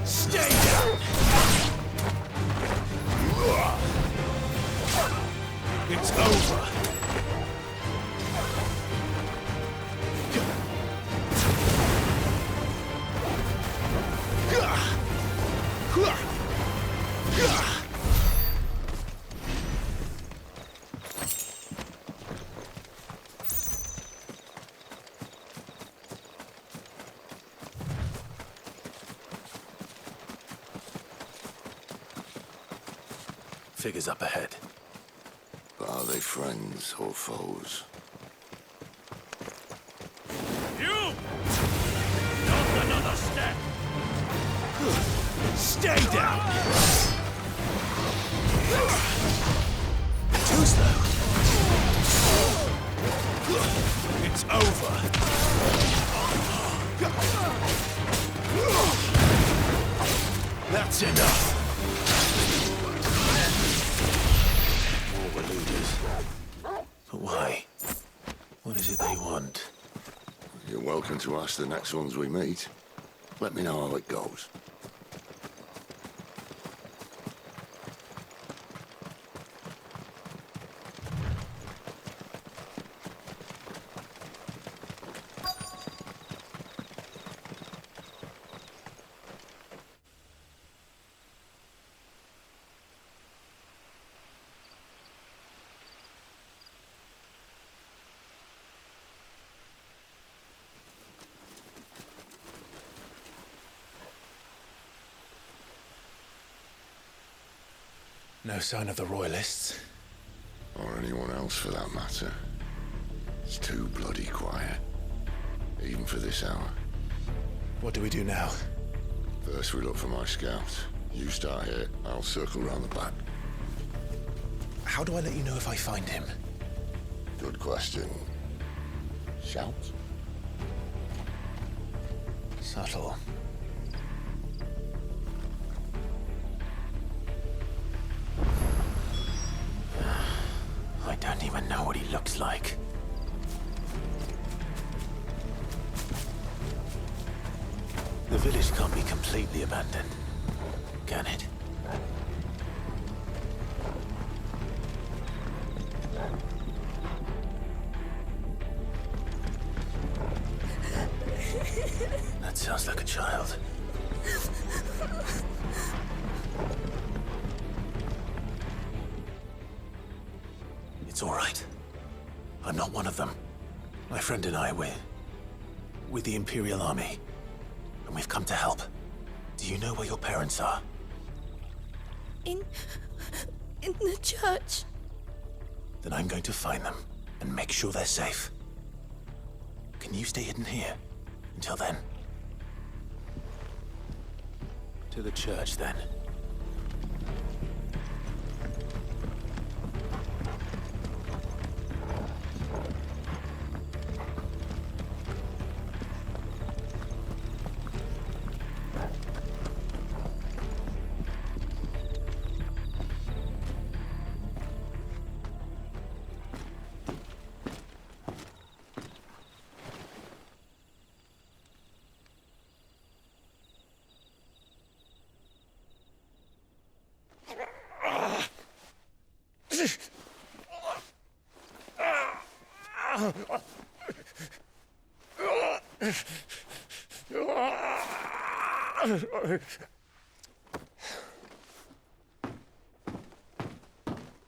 Stay down! It's over! Figures up ahead. But are they friends or foes? You! Not another step! Stay down! Too slow! It's over! That's enough! But why? What is it they want? You're welcome to ask the next ones we meet. Let me know how it goes. No sign of the Royalists. Or anyone else for that matter. It's too bloody quiet. Even for this hour. What do we do now? First we look for my scout. You start here, I'll circle round the back. How do I let you know if I find him? Good question. Shout? Subtle. I don't even know what he looks like. The village can't be completely abandoned, can it? That sounds like a child. It's all right. I'm not one of them. My friend and I, we're with the Imperial Army. And we've come to help. Do you know where your parents are? In the church. Then I'm going to find them and make sure they're safe. Can you stay hidden here until then? To the church, then.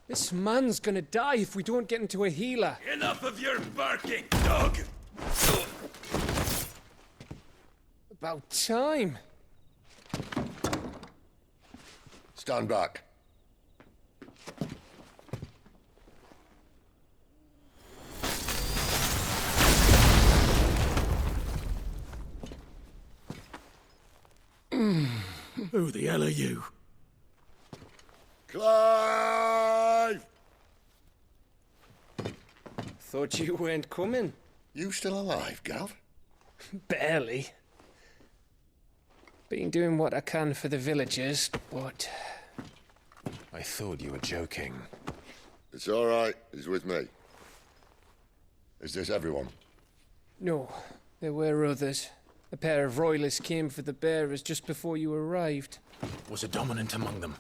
This man's gonna die if we don't get into a healer. Enough of your barking, dog! About time. Stand back. Who the hell are you? Clive! Thought you weren't coming. You still alive, Gav? Barely. Been doing what I can for the villagers, but... I thought you were joking. It's all right. He's with me. Is this everyone? No, there were others. A pair of royalists came for the bearers just before you arrived. Was a dominant among them?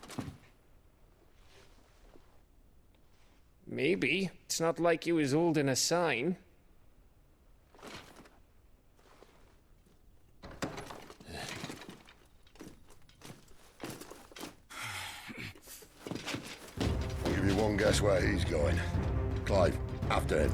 Maybe. It's not like he was holding a sign. I'll give you one guess where he's going. Clive, after him.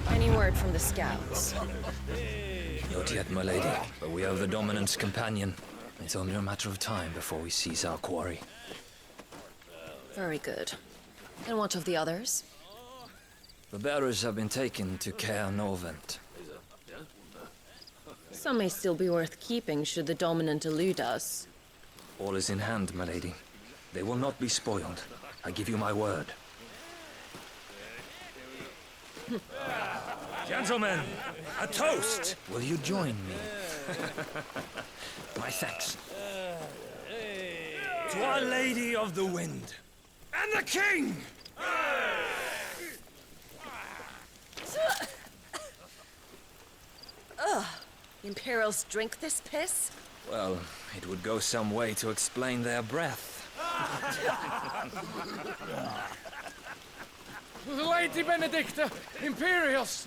Any word from the scouts? Not yet, my lady, but we have the Dominant's companion. It's only a matter of time before we seize our quarry. Very good. And what of the others? The bearers have been taken to Caer Novent. Some may still be worth keeping should the Dominant elude us. All is in hand, my lady. They will not be spoiled. I give you my word. Gentlemen, a toast! Will you join me? My thanks. To Our Lady of the Wind. And the King! Imperials drink this piss? Well, it would go some way to explain their breath. Lady Benedicta! Imperials!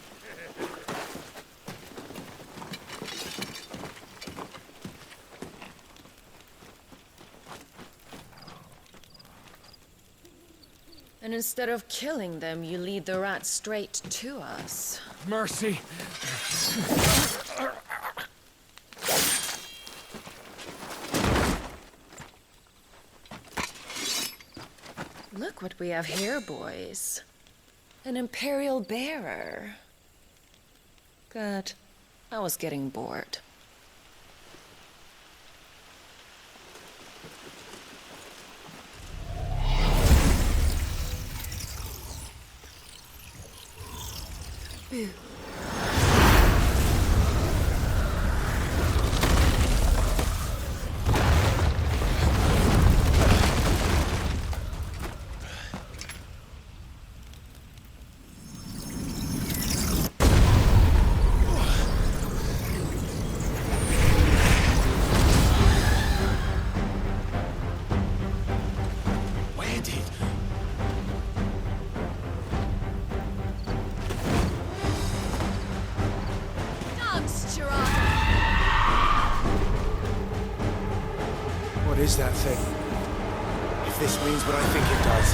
And instead of killing them, you lead the rats straight to us. Mercy! Look what we have here, boys. An Imperial bearer. Good. I was getting bored. Boo. What is that thing? If this means what I think it does,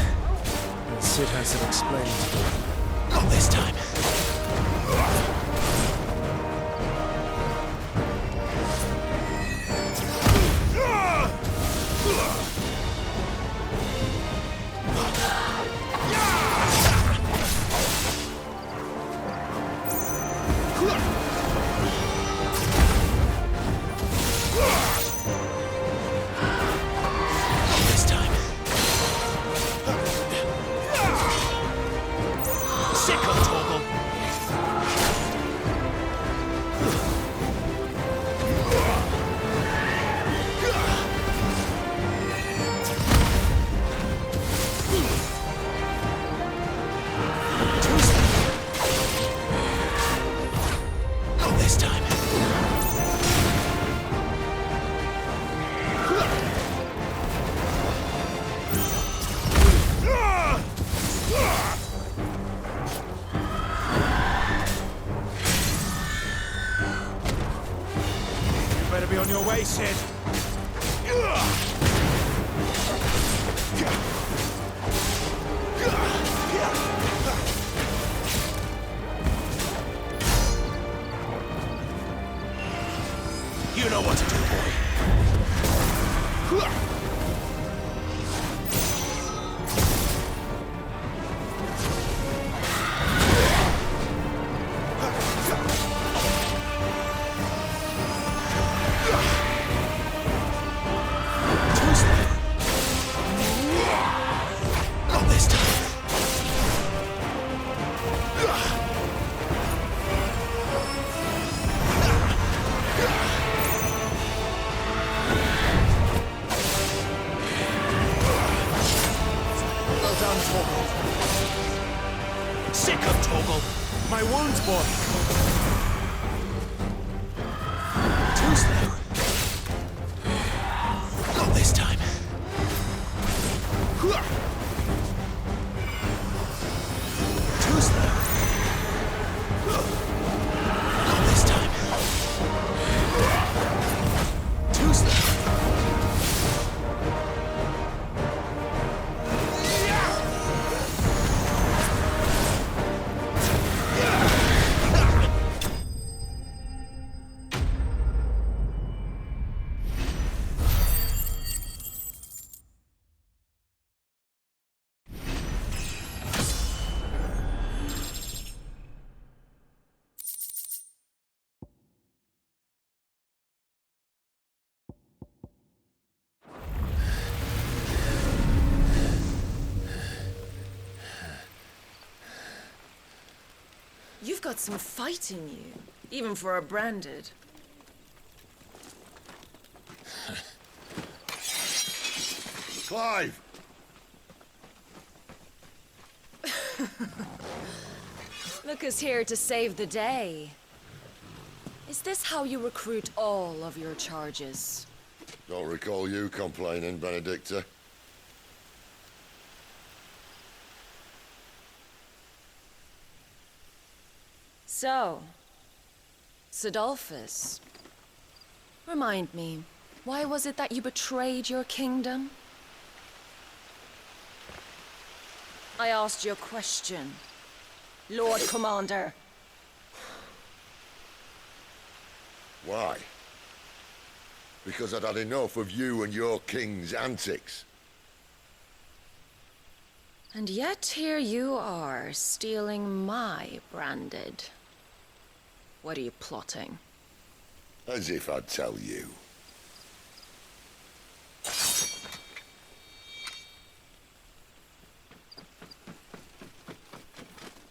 then Sid has it explained. Not this time. Better be on your way, Sid. You know what to do, boy. Torgal. Sick of Torgal. My wounds, boy. Too slow. Not this time. Too slow. Not this time. Too slow. You've got some fight in you, even for a branded. Clive! Look who's here to save the day. Is this how you recruit all of your charges? Don't recall you complaining, Benedicta. So, Sidolphus, remind me, why was it that you betrayed your kingdom? I asked you a question, Lord Commander. Why? Because I'd had enough of you and your king's antics. And yet here you are, stealing my branded. What are you plotting? As if I'd tell you.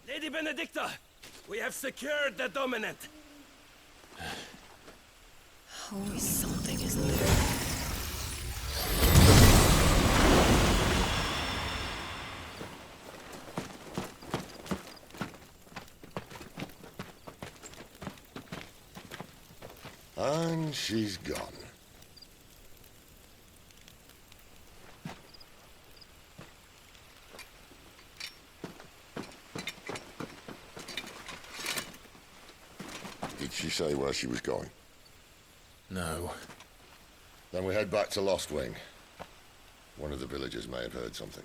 Lady Benedicta, we have secured the dominant. Always something, isn't there? And she's gone. Did she say where she was going? No. Then we head back to Lost Wing. One of the villagers may have heard something.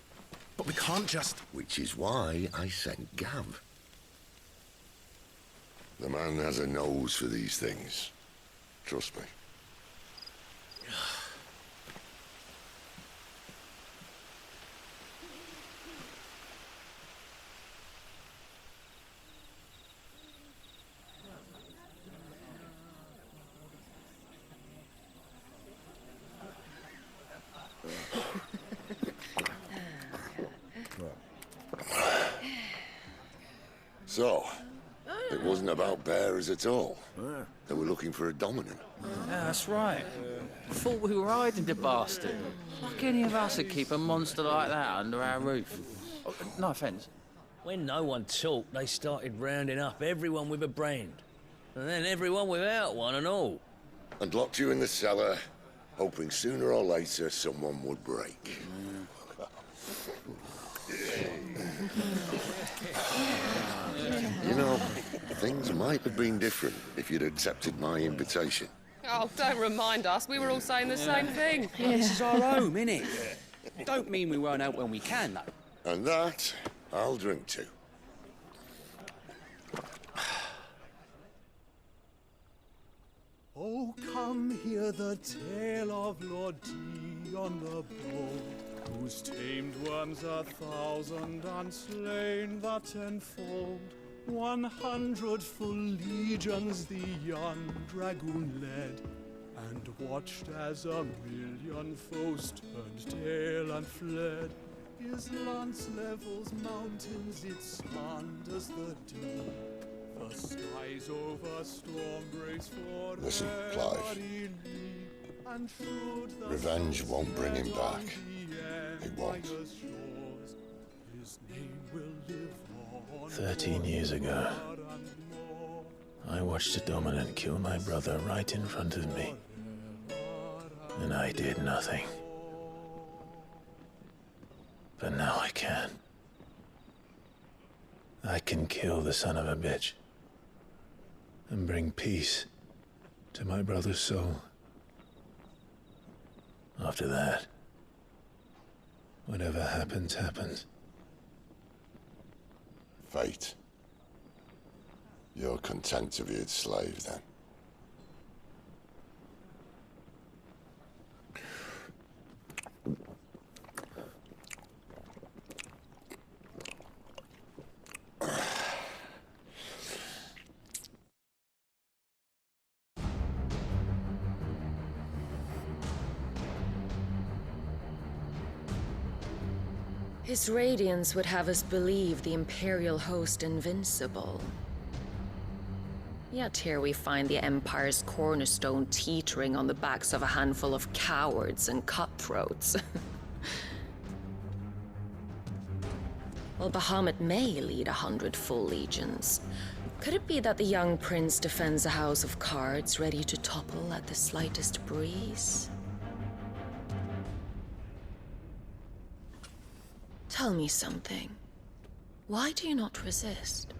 But we can't just... Which is why I sent Gav. The man has a nose for these things. Trust me. So, it wasn't about bearers at all. They were looking for a dominant. Yeah, that's right. Thought we were hiding the bastard. Like any of us would keep a monster like that under our roof. Oh, no offence. When no one talked, they started rounding up everyone with a brand. And then everyone without one and all. And locked you in the cellar, hoping sooner or later someone would break. You know, things might have been different if you'd accepted my invitation. Oh, don't remind us. We were all saying the same thing. This is our home, innit? Don't mean we won't out when we can, though. And that, I'll drink to. Oh, come hear the tale of Lord Dion the Bold, whose tamed worms 1,000 and slain the tenfold. 100 full legions the young dragoon led, and watched as 1,000,000 foes turned tail and fled. His lance levels mountains, it slanders the deep. The skies over storm breaks for Listen, Clive. Revenge won't bring him back. It won't. whose name will live on 13 years ago, I watched a dominant kill my brother right in front of me, and I did nothing. But now I can. I can kill the son of a bitch and bring peace to my brother's soul. After that, whatever happens, happens. Fate. You're content to be its slave, then? His radiance would have us believe the Imperial host invincible. Yet here we find the Empire's cornerstone teetering on the backs of a handful of cowards and cutthroats. While Bahamut may lead 100 full legions, could it be that the young prince defends a house of cards ready to topple at the slightest breeze? Tell me something. Why do you not resist?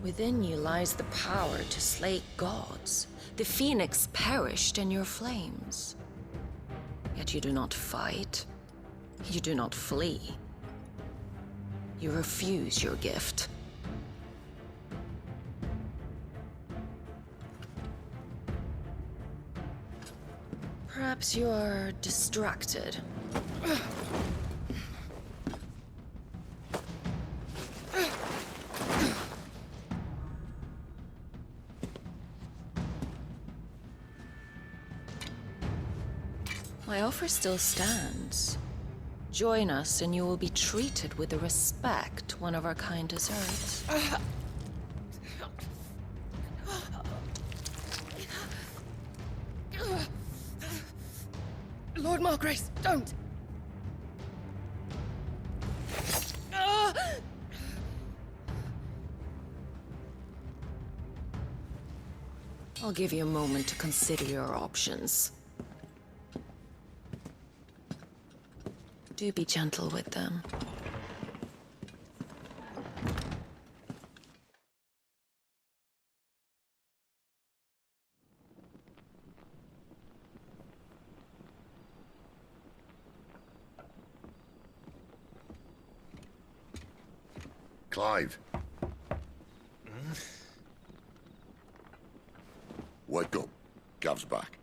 Within you lies the power to slay gods. The phoenix perished in your flames. Yet you do not fight. You do not flee. You refuse your gift. Perhaps you are distracted. My offer still stands. Join us and you will be treated with the respect one of our kind deserves. Lord Margrace, don't! I'll give you a moment to consider your options. Do be gentle with them. Clive. Wake up. Gav's back.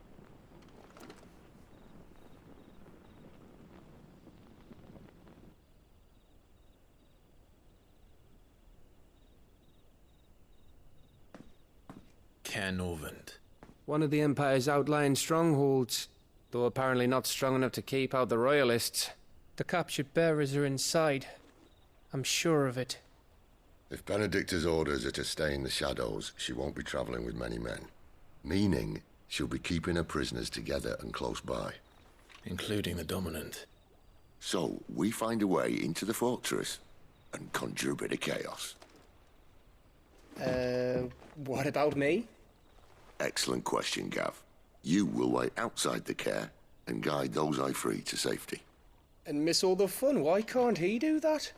Canovant. One of the Empire's outlying strongholds, though apparently not strong enough to keep out the Royalists. The captured bearers are inside. I'm sure of it. If Benedicta's orders are to stay in the shadows, she won't be traveling with many men. Meaning, she'll be keeping her prisoners together and close by. Including the Dominant. So, we find a way into the fortress and conjure a bit of chaos. What about me? Excellent question, Gav. You will wait outside the care and guide those I free to safety. And miss all the fun. Why can't he do that?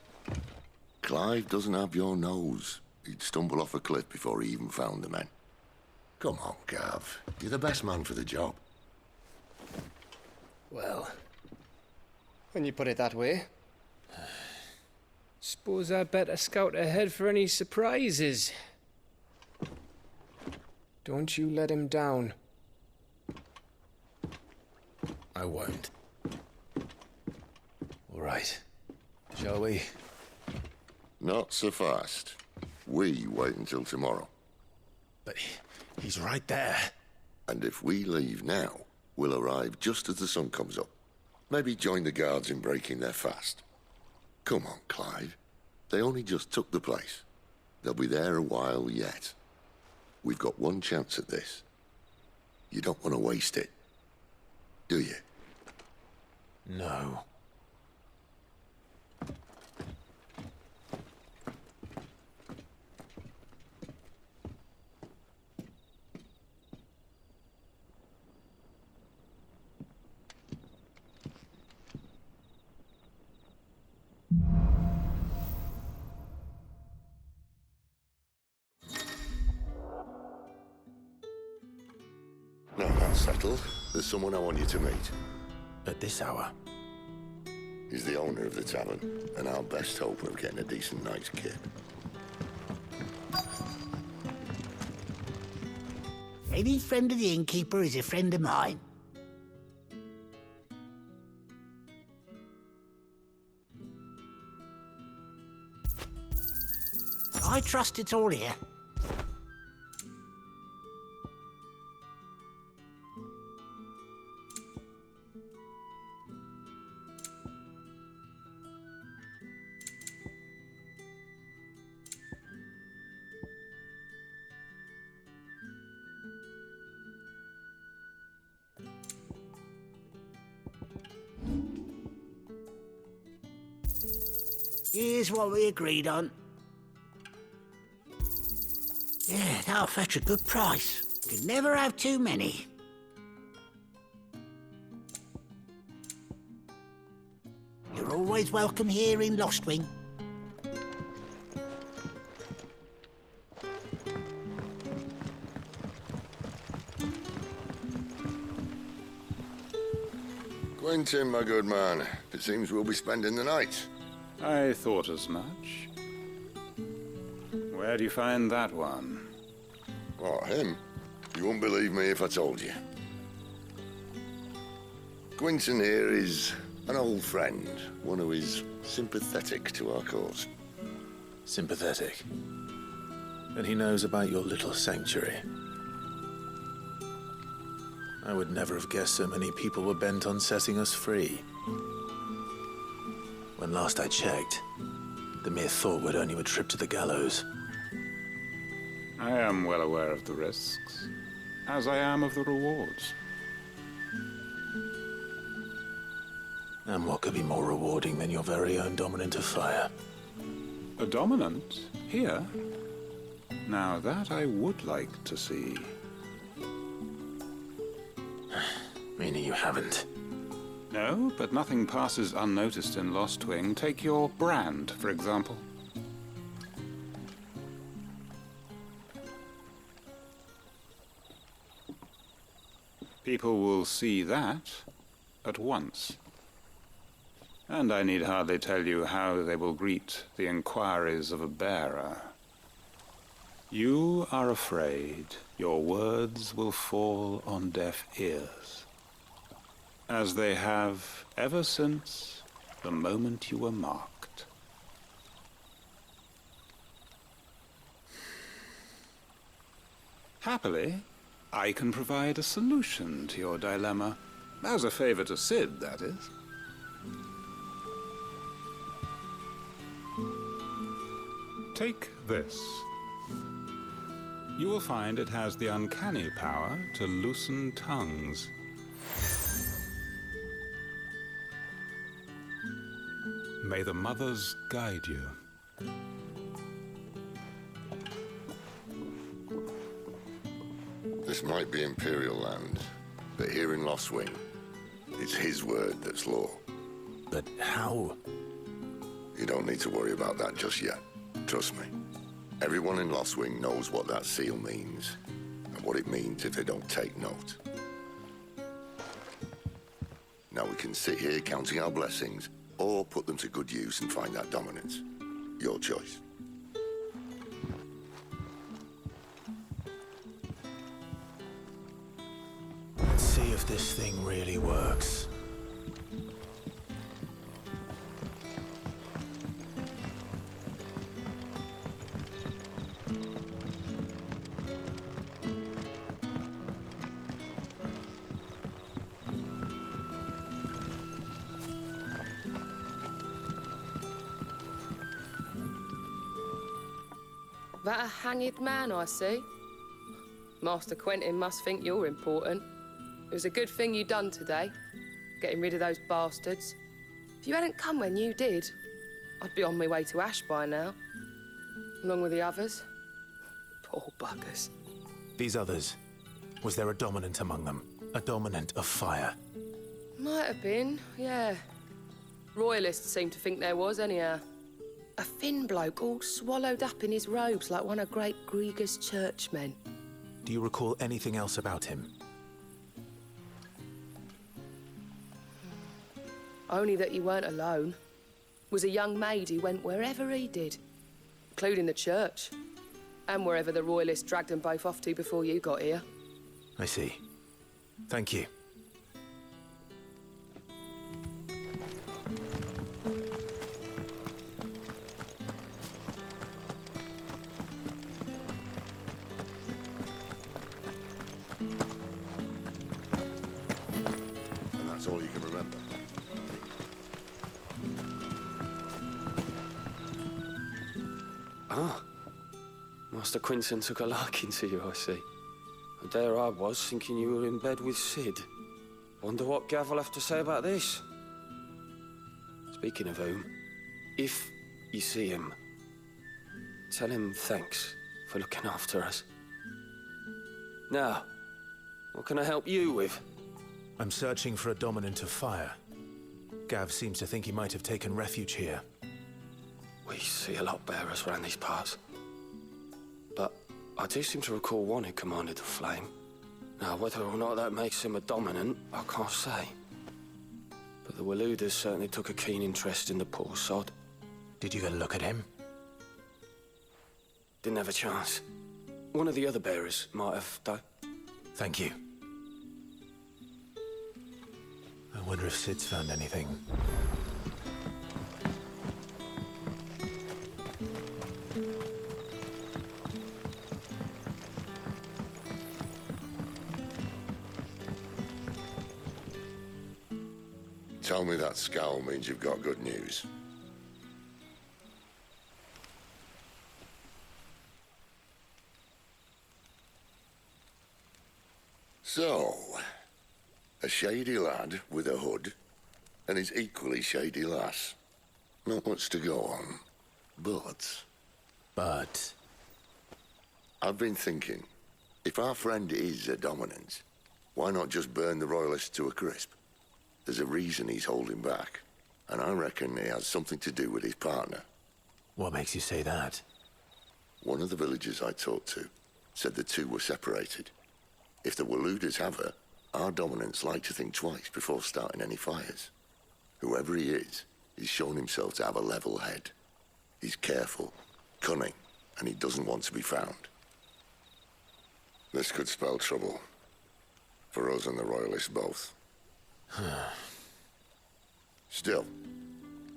Clive doesn't have your nose. He'd stumble off a cliff before he even found the men. Come on, Gav. You're the best man for the job. Well, when you put it that way. Suppose I'd better scout ahead for any surprises. Don't you let him down. I won't. All right. Shall we? Not so fast. We wait until tomorrow. But he's right there. And if we leave now, we'll arrive just as the sun comes up. Maybe join the guards in breaking their fast. Come on, Clive. They only just took the place. They'll be there a while yet. We've got one chance at this. You don't want to waste it, do you? No. settled, there's someone I want you to meet. At this hour? He's the owner of the tavern, and our best hope of getting a decent night's kip. Any friend of the innkeeper is a friend of mine. I trust it's all here. Here's what we agreed on. Yeah, that'll fetch a good price. Could never have too many. You're always welcome here in Lostwing. Quentin, my good man, it seems we'll be spending the night. I thought as much. Where do you find that one? Oh, him? You wouldn't believe me if I told you. Quentin here is an old friend, one who is sympathetic to our cause. Sympathetic? And he knows about your little sanctuary. I would never have guessed so many people were bent on setting us free. When last I checked, the mere thought would earn you a trip to the gallows. I am well aware of the risks, as I am of the rewards. And what could be more rewarding than your very own dominant of fire? A dominant? Here? Now that I would like to see. Meaning you haven't? No, but nothing passes unnoticed in Lostwing. Take your brand, for example. People will see that at once. And I need hardly tell you how they will greet the inquiries of a bearer. You are afraid your words will fall on deaf ears, as they have ever since the moment you were marked. Happily, I can provide a solution to your dilemma. As a favor to Sid, that is. Take this. You will find it has the uncanny power to loosen tongues. May the mothers guide you. This might be Imperial land, but here in Lostwing, it's his word that's law. But how? You don't need to worry about that just yet. Trust me. Everyone in Lostwing knows what that seal means, and what it means if they don't take note. Now we can sit here counting our blessings, or put them to good use and find that dominance. Your choice. Let's see if this thing really works. That a hanged man I see? Master Quentin must think you're important. It was a good thing you done today, getting rid of those bastards. If you hadn't come when you did, I'd be on my way to Ash by now, along with the others. Poor buggers. These others, was there a dominant among them? A dominant of fire? Might have been, yeah. Royalists seem to think there was, anyhow. A thin bloke all swallowed up in his robes like one of great Grieger's churchmen. Do you recall anything else about him? Only that you weren't alone. Was a young maid who went wherever he did, including the church, and wherever the royalists dragged them both off to before you got here. I see. Thank you. And that's all you can remember. Ah. Master Quinton took a liking to you, I see. And there I was, thinking you were in bed with Sid. Wonder what Gav will have to say about this. Speaking of whom, if you see him, tell him thanks for looking after us. Now, what can I help you with? I'm searching for a dominant of fire. Gav seems to think he might have taken refuge here. We see a lot bearers around these parts. But I do seem to recall one who commanded the flame. Now, whether or not that makes him a dominant, I can't say. But the Waluders certainly took a keen interest in the poor sod. Did you get a look at him? Didn't have a chance. One of the other bearers might have, though. Thank you. I wonder if Sid's found anything. Tell me that scowl means you've got good news. So, a shady lad with a hood, and his equally shady lass. Not much to go on, but... I've been thinking, if our friend is a dominant, why not just burn the royalists to a crisp? There's a reason he's holding back, and I reckon he has something to do with his partner. What makes you say that? One of the villagers I talked to said the two were separated. If the Waluders have her, our dominants like to think twice before starting any fires. Whoever he is, he's shown himself to have a level head. He's careful, cunning, and he doesn't want to be found. This could spell trouble. For us and the Royalists both. Still,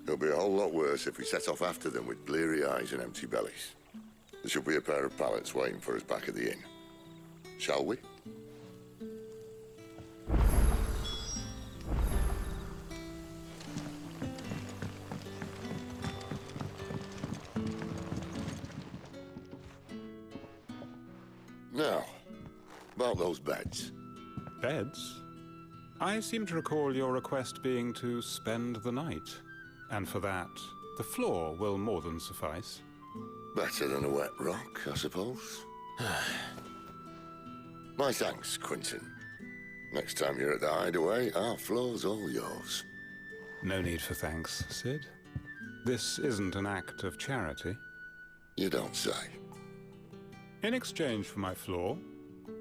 it'll be a whole lot worse if we set off after them with bleary eyes and empty bellies. There should be a pair of pallets waiting for us back at the inn. Shall we? Now, about those beds. Beds? I seem to recall your request being to spend the night. And for that, the floor will more than suffice. Better than a wet rock, I suppose. My thanks, Quinton. Next time you're at the hideaway, our floor's all yours. No need for thanks, Sid. This isn't an act of charity. You don't say. In exchange for my floor,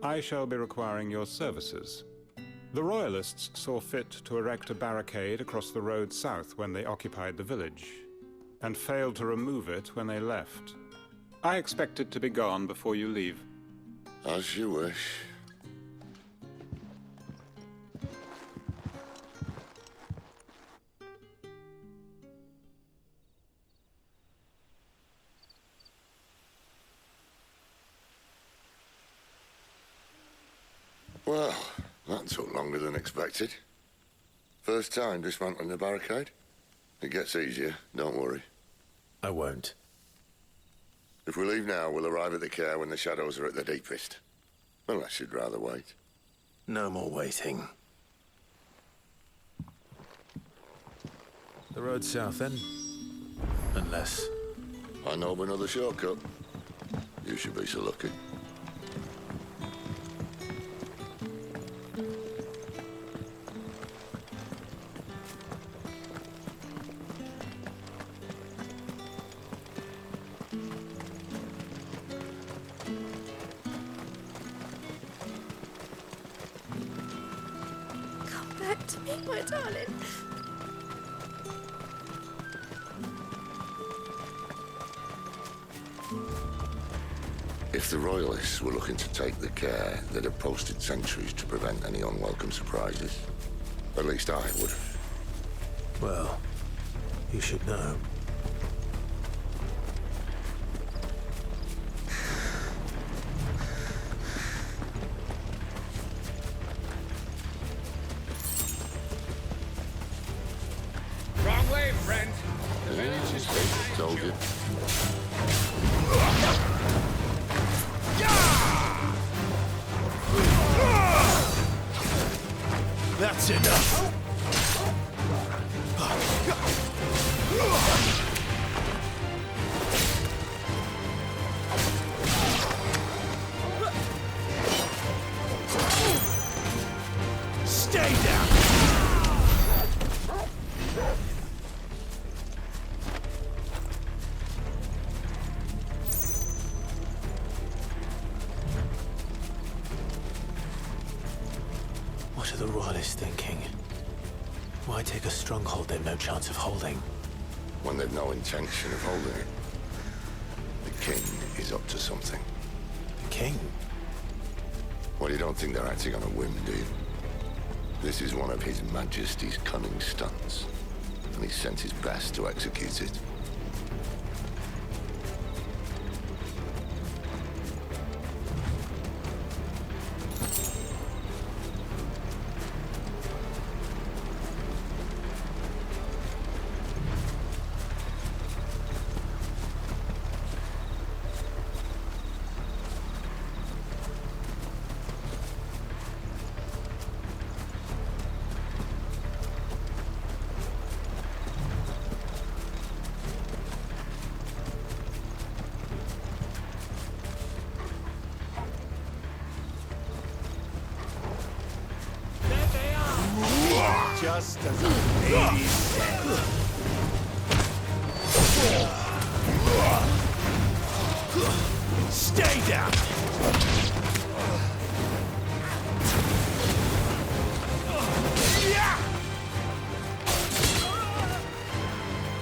I shall be requiring your services. The Royalists saw fit to erect a barricade across the road south when they occupied the village, and failed to remove it when they left. I expect it to be gone before you leave. As you wish. Well, that took longer than expected. First time dismantling the barricade? It gets easier, don't worry. I won't. If we leave now, we'll arrive at the care when the shadows are at their deepest. Unless you'd rather wait. No more waiting. The road south, then? Unless... I know of another shortcut. You should be so lucky. Come back to me, my darling. If the Royalists were looking to take the care, they'd have posted sentries to prevent any unwelcome surprises. At least I would have. Well, you should know. Wrong way, friend. The Yeah, village is I told you. That's enough! Stay down! What are the Royalists thinking? Why take a stronghold they've no chance of holding? When they've no intention of holding it. The king is up to something. The king? Well, you don't think they're acting on a whim, do you? This is one of His Majesty's cunning stunts, and he sent his best to execute it. Just as a lady said. Stay down!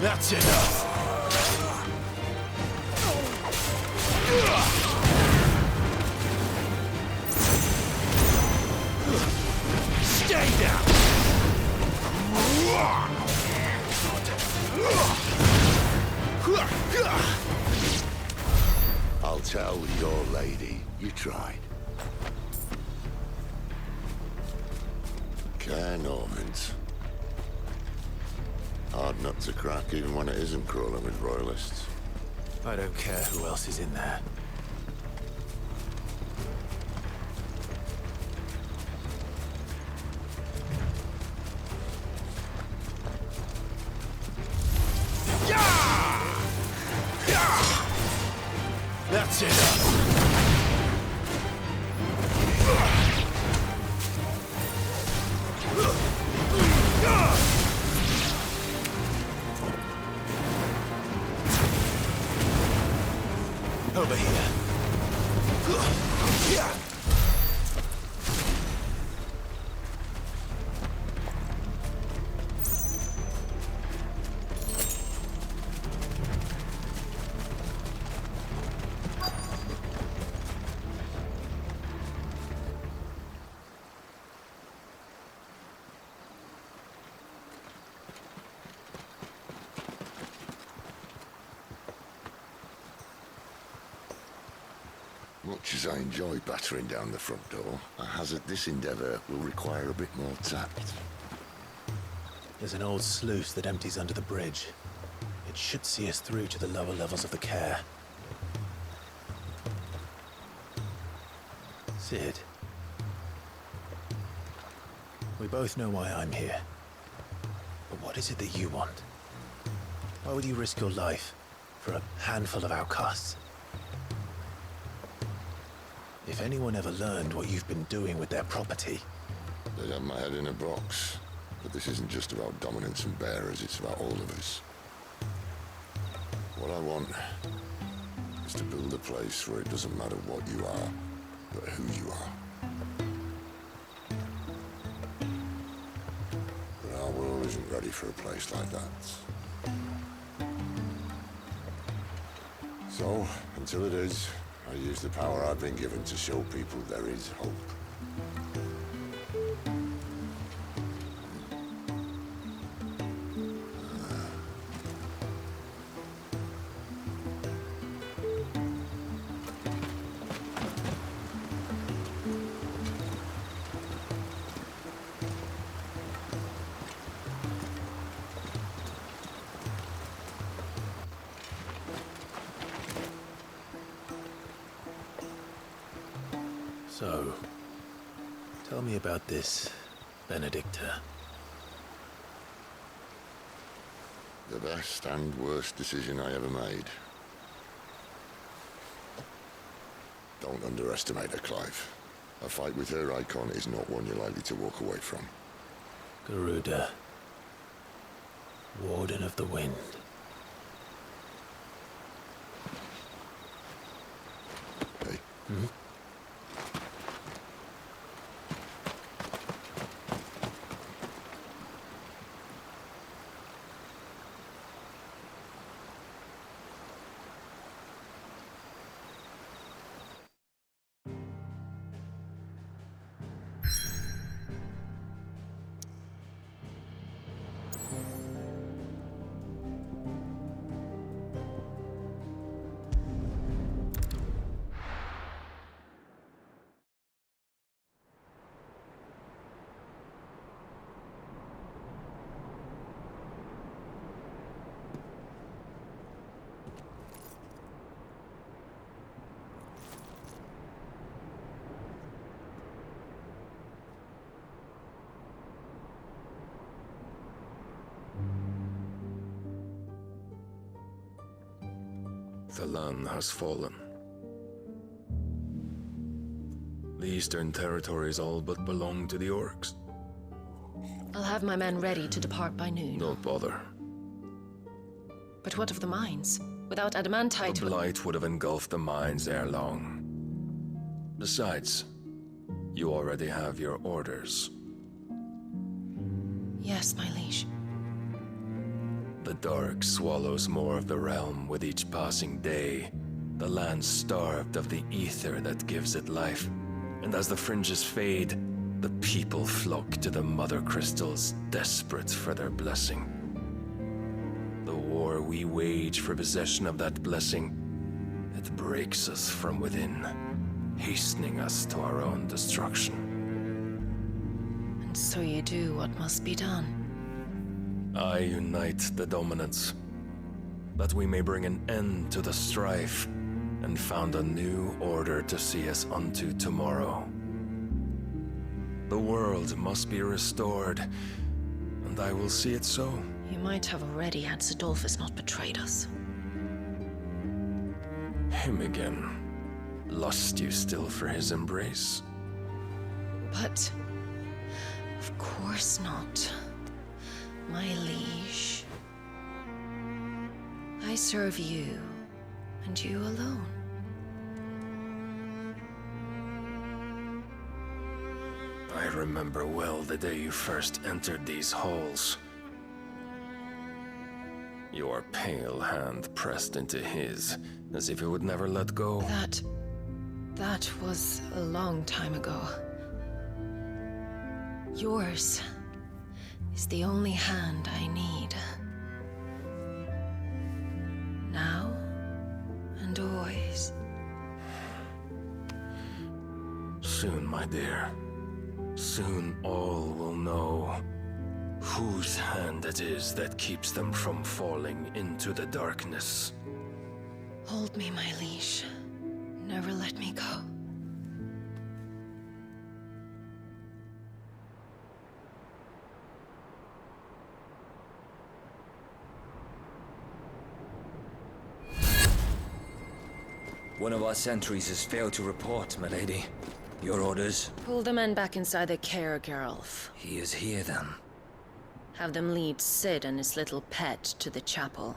That's enough! Stay down! I'll tell your lady you tried. Care Norvins. Hard nut to crack even when it isn't crawling with Royalists. I don't care who else is in there. That's enough! Over here. Much as I enjoy battering down the front door, I hazard this endeavour will require a bit more tact. There's an old sluice that empties under the bridge. It should see us through to the lower levels of the care. Sid. We both know why I'm here. But what is it that you want? Why would you risk your life for a handful of outcasts? If anyone ever learned what you've been doing with their property... They'd have my head in a box. But this isn't just about dominance and bearers, it's about all of us. What I want is to build a place where it doesn't matter what you are, but who you are. But our world isn't ready for a place like that. So, until it is, I use the power I've been given to show people there is hope. So, tell me about this Benedicta. The best and worst decision I ever made. Don't underestimate her, Clive. A fight with her icon is not one you're likely to walk away from. Garuda, Warden of the Wind. Hey? Hmm? The land has fallen. The Eastern Territories all but belong to the Orcs. I'll have my men ready to depart by noon. Don't bother. But what of the mines? Without adamantite... The blight would have engulfed the mines ere long. Besides, you already have your orders. Yes, my liege. The dark swallows more of the realm with each passing day. The land starved of the ether that gives it life. And as the fringes fade, the people flock to the mother crystals, desperate for their blessing. The war we wage for possession of that blessing, it breaks us from within, hastening us to our own destruction. And so you do what must be done. I unite the dominants, that we may bring an end to the strife, and found a new order to see us unto tomorrow. The world must be restored, and I will see it so. You might have already had Sidolphus not betrayed us. Him again. Lust you still for his embrace? But... of course not. My liege. I serve you, and you alone. I remember well the day you first entered these halls. Your pale hand pressed into his, as if it would never let go. That was a long time ago. Yours is the only hand I need. Now and always. Soon, my dear. Soon all will know whose hand it is that keeps them from falling into the darkness. Hold me, my liege. Never let me go. One of our sentries has failed to report, milady. Your orders? Pull the men back inside their care, Geralf. He is here, then. Have them lead Sid and his little pet to the chapel.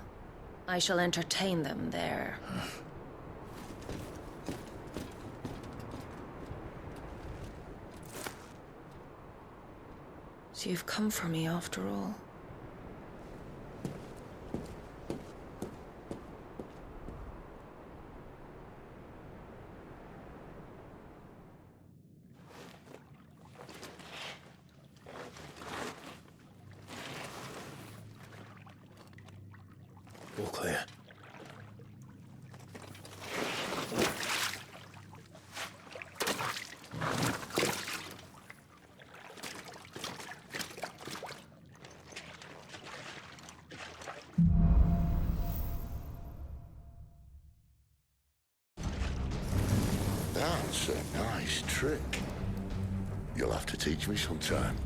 I shall entertain them there. So you've come for me after all. All clear. That's a nice trick. You'll have to teach me sometime.